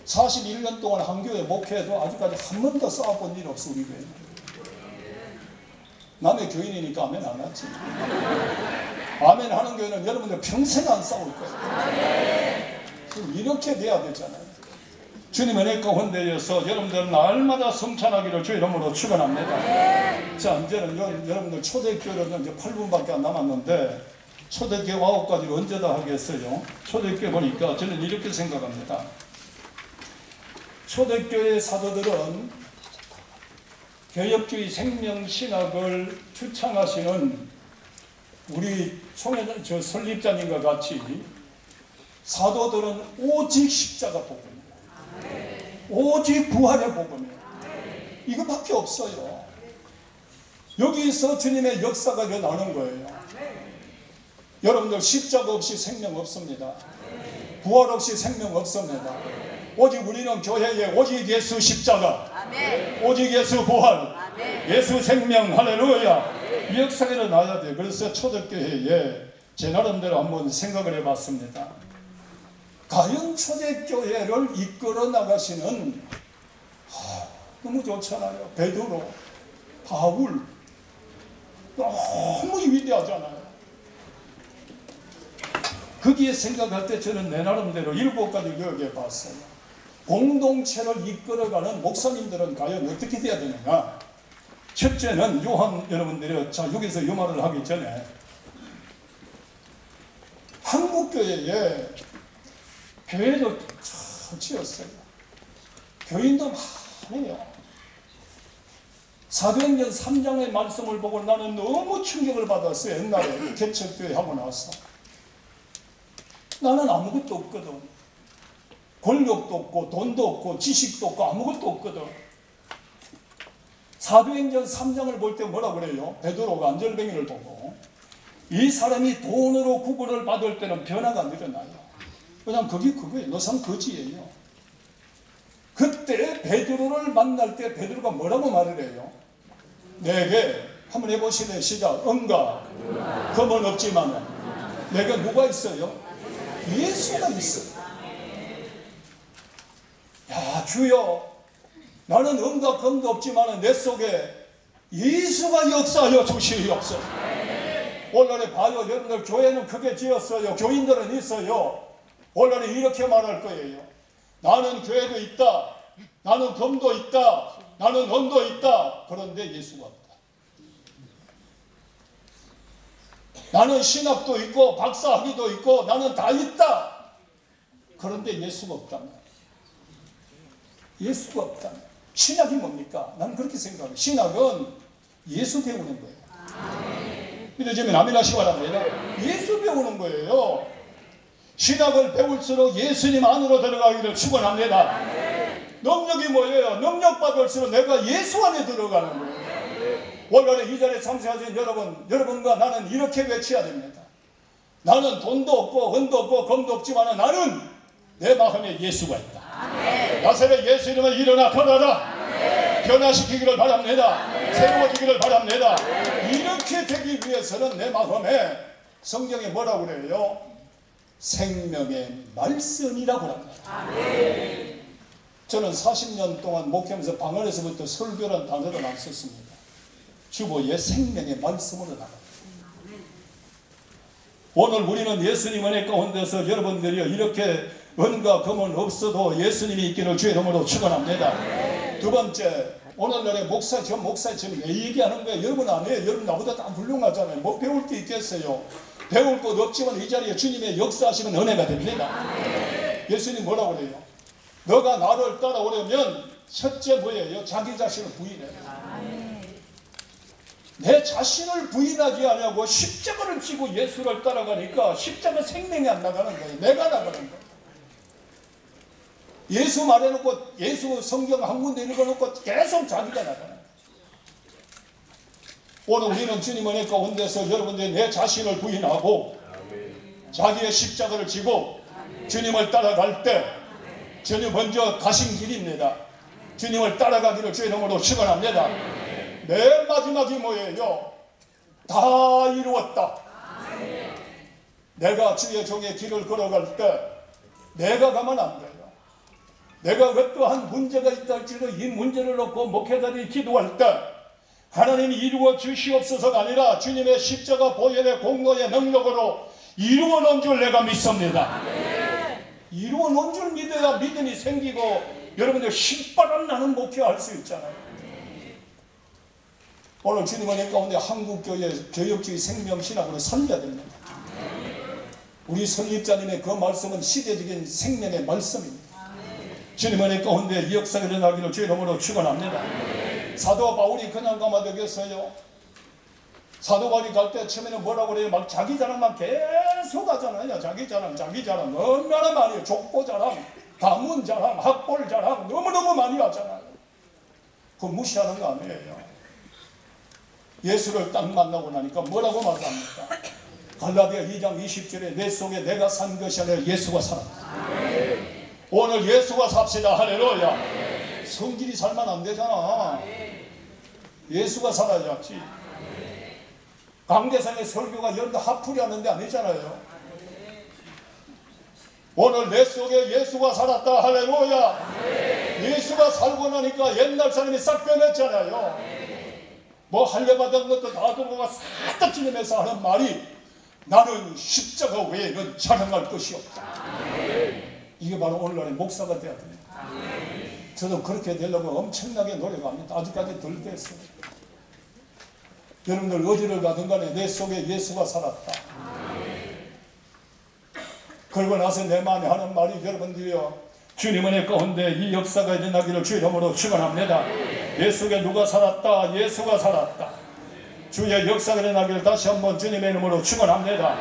41년 동안 한 교회 목회해도 아직까지 한 번도 싸워본 일 없어. 우리 교회는. 남의 교인이니까 아멘 안 하지. 아멘 하는 교회는 여러분들 평생 안 싸울 거예요. 이렇게 돼야 되잖아요. 주님 은혜 가운데에서 여러분들 날마다 성찬하기를 주 이름으로 축원합니다. 자, 이제는 여러분들 초대교회는 이제 8분밖에 안 남았는데 초대교회 9가지를 언제 다 하겠어요? 초대교회 보니까 저는 이렇게 생각합니다. 초대교회 사도들은 개혁주의 생명신학을 추창하시는 우리 설립자님과 같이 사도들은 오직 십자가 복음이에요. 오직 부활의 복음이에요. 이거밖에 없어요. 여기서 주님의 역사가 일어나는 거예요. 여러분들 십자가 없이 생명 없습니다. 부활 없이 생명 없습니다. 오직 우리는 교회에 오직 예수 십자가, 오직 예수 부활, 예수 생명, 할렐루야. 이 역사가 일어나야 돼요. 그래서 초대교회에 제 나름대로 한번 생각을 해봤습니다. 과연 초대교회를 이끌어 나가시는 너무 좋잖아요. 베드로, 바울 너무 위대하잖아요. 거기에 생각할 때 저는 내 나름대로 7가지 기억해 봤어요. 공동체를 이끌어가는 목사님들은 과연 어떻게 돼야 되느냐. 첫째는 요한 여러분들이 자 여기서 이 말을 하기 전에 한국교회에 교회도 참 지었어요. 교인도 많아요. 사도행전 3장의 말씀을 보고 나는 너무 충격을 받았어요. 옛날에 개척교회 하고 나서 나는 아무것도 없거든. 권력도 없고 돈도 없고 지식도 없고 아무것도 없거든. 사도행전 3장을 볼 때 뭐라 그래요? 베드로가 안절뱅이를 보고 이 사람이 돈으로 구걸을 받을 때는 변화가 안 일어나요. 그냥 그거예요. 노상 거지예요. 그때 베드로를 만날 때 베드로가 뭐라고 말을 해요? 내게 한번 해보시네. 시작. 은과 금은 없지만 내게 누가 있어요? 예수가 있어요. 야 주여 나는 은과 금도 없지만 내 속에 예수가 역사하여 주시옵소서. 오늘날에 봐요. 여러분들 교회는 크게 지었어요. 교인들은 있어요. 오늘날에 이렇게 말할 거예요. 나는 교회도 있다. 나는 금도 있다. 나는 은도 있다. 그런데 예수가 없다. 나는 신학도 있고 박사학위도 있고 나는 다 있다. 그런데 예수가 없다. 예수가 없다. 신학이 뭡니까? 나는 그렇게 생각해요. 신학은 예수 배우는 거예요. 믿어지면 아멘 하시기 바랍니다. 예수 배우는 거예요. 신학을 배울수록 예수님 안으로 들어가기를 축원합니다. 능력이 뭐예요? 능력 받을수록 내가 예수 안에 들어가는 거예요. 원래 이 자리에 참석하신 여러분과 나는 이렇게 외쳐야 됩니다. 나는 돈도 없고 은도 없고 금도 없지만 나는 내 마음에 예수가 있다. 나사렛 예수 이름으로 일어나 걸어라. 변화시키기를 바랍니다. 새로워지기를 바랍니다. 이렇게 되기 위해서는 내 마음에 성경에 뭐라고 그래요? 생명의 말씀이라고 합니다. 저는 40년 동안 목회하면서 방 안에서부터 설교란 단어를 안 썼습니다. 주보에 생명의 말씀으로 나갑니다. 오늘 우리는 예수님 은혜 가운데서 여러분들이 이렇게 은과 금은 없어도 예수님이 있기를 주의 이름으로 축원합니다. 두 번째, 오늘날의 목사 지금 내 얘기하는 거예요. 여러분 안 해요. 여러분 나보다 다 훌륭하잖아요. 뭐 배울 게 있겠어요. 배울 것 없지만 이 자리에 주님의 역사하시는 은혜가 됩니다. 예수님 뭐라고 그래요? 너가 나를 따라오려면 첫째 뭐예요? 자기 자신을 부인해요. 내 자신을 부인하지 않냐고 십자가를 지고 예수를 따라가니까 십자가 생명이 안 나가는 거예요. 내가 나가는 거예요. 예수 말해놓고 예수 성경 한 군데 읽어놓고 계속 자기가 나가는 거예요. 오늘 우리는 주님 은혜 가운데서 여러분들이 내 자신을 부인하고 자기의 십자가를 지고 주님을 따라갈 때 주님 먼저 가신 길입니다. 주님을 따라가기를 주의 이름으로 축원합니다. 맨 마지막이 뭐예요? 다 이루었다. 내가 주의 종의 길을 걸어갈 때 내가 가면 안 돼요. 내가 어떠한 문제가 있다 할지라도 이 문제를 놓고 목회자들이 기도할 때 하나님이 이루어 주시옵소서가 아니라 주님의 십자가 보혈의 공로의 능력으로 이루어 놓은 줄 내가 믿습니다. 이루어 놓은 줄 믿어야 믿음이 생기고 여러분들 신바람 나는 목회할 수 있잖아요. 오늘 주님 은혜 가운데 한국교회 교역주의 생명신학으로 살려야 됩니다. 우리 설립자님의 그 말씀은 시대적인 생명의 말씀입니다. 주님 은혜 가운데 이 역사가 일어나기를 주의 이름으로 축원합니다. 사도 바울이 그냥 가면 되겠어요? 사도 바울이 갈 때 처음에는 뭐라고 그래요? 막 자기 자랑만 계속 하잖아요. 자기 자랑 얼마나 많이 해요. 족보 자랑, 가문 자랑, 학벌 자랑 너무너무 많이 하잖아요. 그거 무시하는 거 아니에요. 예수를 딱 만나고 나니까 뭐라고 말합니까? 갈라디아 2장 20절에 내 속에 내가 산 것이 아니라 예수가 살았다. 오늘 예수가 삽시다. 할렐루야. 성질이 살면 안 되잖아. 예수가 살아야지. 강대상의 설교가 여러분들 하풀이 하는데 아니잖아요. 오늘 내 속에 예수가 살았다. 할렐루야. 예수가 살고 나니까 옛날 사람이 싹 변했잖아요. 뭐 할려받은 것도 다 들어가 싹 지내면서 하는 말이 나는 십자가 외에는 자랑할 것이 없다. 이게 바로 오늘날의 목사가 돼야 됩니다. 저도 그렇게 되려고 엄청나게 노력합니다. 아직까지 덜 됐어요. 여러분들 어디를 가든 간에 내 속에 예수가 살았다. 그러고 나서 내 마음에 하는 말이 여러분들이요, 주님 은혜 가운데 이 역사가 일어나기를 주의 이름으로 축원합니다. 내 속에 누가 살았다? 예수가 살았다. 주의 역사가 일어나기를 다시 한번 주님의 이름으로 축원합니다.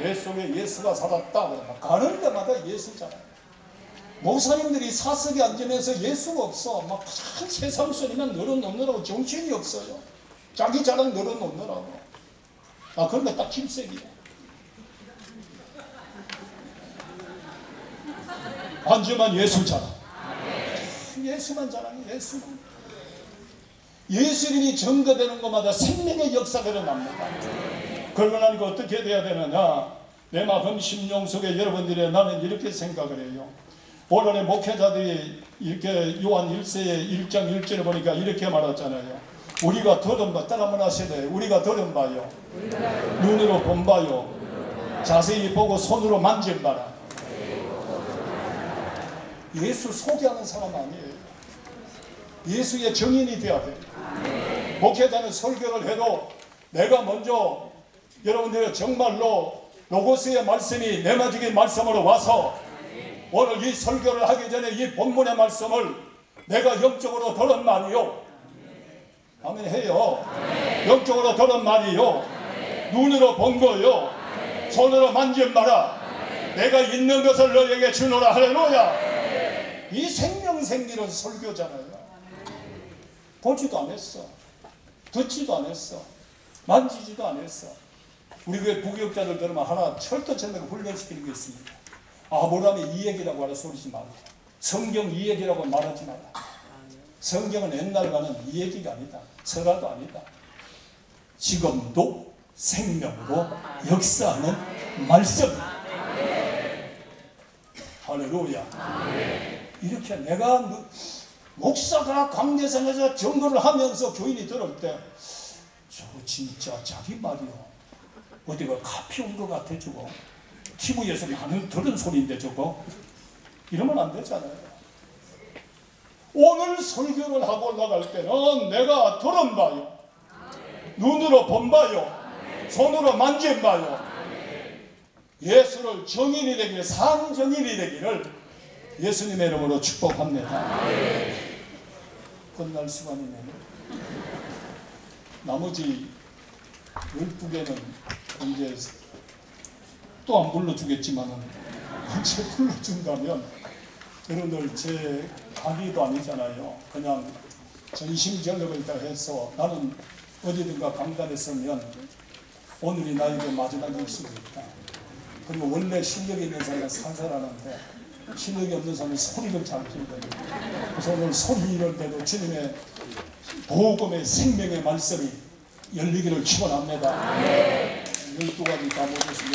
내 속에 예수가 살았다. 가는 데마다 예수잖아요. 목사님들이 사석에 앉으면서 예수가 없어. 막 세상 소리만 늘어놓느라고 정신이 없어요. 자기 자랑 늘어놓느라고. 그런데 딱 질색이야. 앉으면 예수 자랑. 예수만 자랑해. 예수님이 증거되는 것마다 생명의 역사가 일어납니다. 그러고 나니까 어떻게 돼야 되느냐? 내 마음 심령 속에 여러분들이 나는 이렇게 생각을 해요. 오늘의 목회자들이 이렇게 요한 1세의 1장 1절을 보니까 이렇게 말하잖아요. 우리가 들은 바, 따라 한번 하셔야 돼요. 우리가 들은 바요, 눈으로 본 바요, 자세히 보고 손으로 만진 바라. 예수 소개하는 사람 아니에요. 예수의 증인이 돼야 돼요. 목회자는 설교를 해도 내가 먼저 여러분들 정말로 로고스의 말씀이 내마지기 말씀으로 와서 오늘 이 설교를 하기 전에 이 본문의 말씀을 내가 영적으로 들은 말이요. 아멘 해요. 영적으로 들은 말이요. 눈으로 본 거요. 손으로 만진 바라. 내가 있는 것을 너에게 주노라. 할렐루야. 이 생명생기는 설교잖아요. 보지도 안 했어. 듣지도 안 했어. 만지지도 안 했어. 우리 교회 부교육자들 들으면 하나 철도철도가 훈련시키는 게 있습니다. 뭐라면 이 얘기라고 하라 소리지 말라. 성경 이 얘기라고 말하지 말라. 성경은 옛날과는 이 얘기가 아니다. 설화도 아니다. 지금도 생명으로 역사하는 말씀. 할렐루야. 이렇게 내가 목사가 강대상에서 증거를 하면서 교인이 들을 때 저거 진짜 자기 말이요. 어디가 카피 온 것 같아 저거. TV에서 많이 들은 소리인데 저거. 이러면 안 되잖아요. 오늘 설교를 하고 나갈 때는 내가 들은 바요, 눈으로 본 바요, 손으로 만진 바요, 예수를 정인이 되기를, 산 정인이 되기를 예수님의 이름으로 축복합니다. 끝날 시간이면 나머지 12개는 언제 또 안 불러주겠지만은 언제 불러준다면, 여러분들 제 강의도 아니잖아요. 그냥 전심전력을 다해서 나는 어디든가 강단에 서면 오늘이 나에게 마지막일 수도 있다. 그리고 원래 실력이 있는 사람은 산산하는데 실력이 없는 사람은 소리를 잘 지르거든요. 그래서 오늘 소리 이럴 때도 주님의 복음의 생명의 말씀이 열리기를 축원합니다. 12가지 다 모셨으면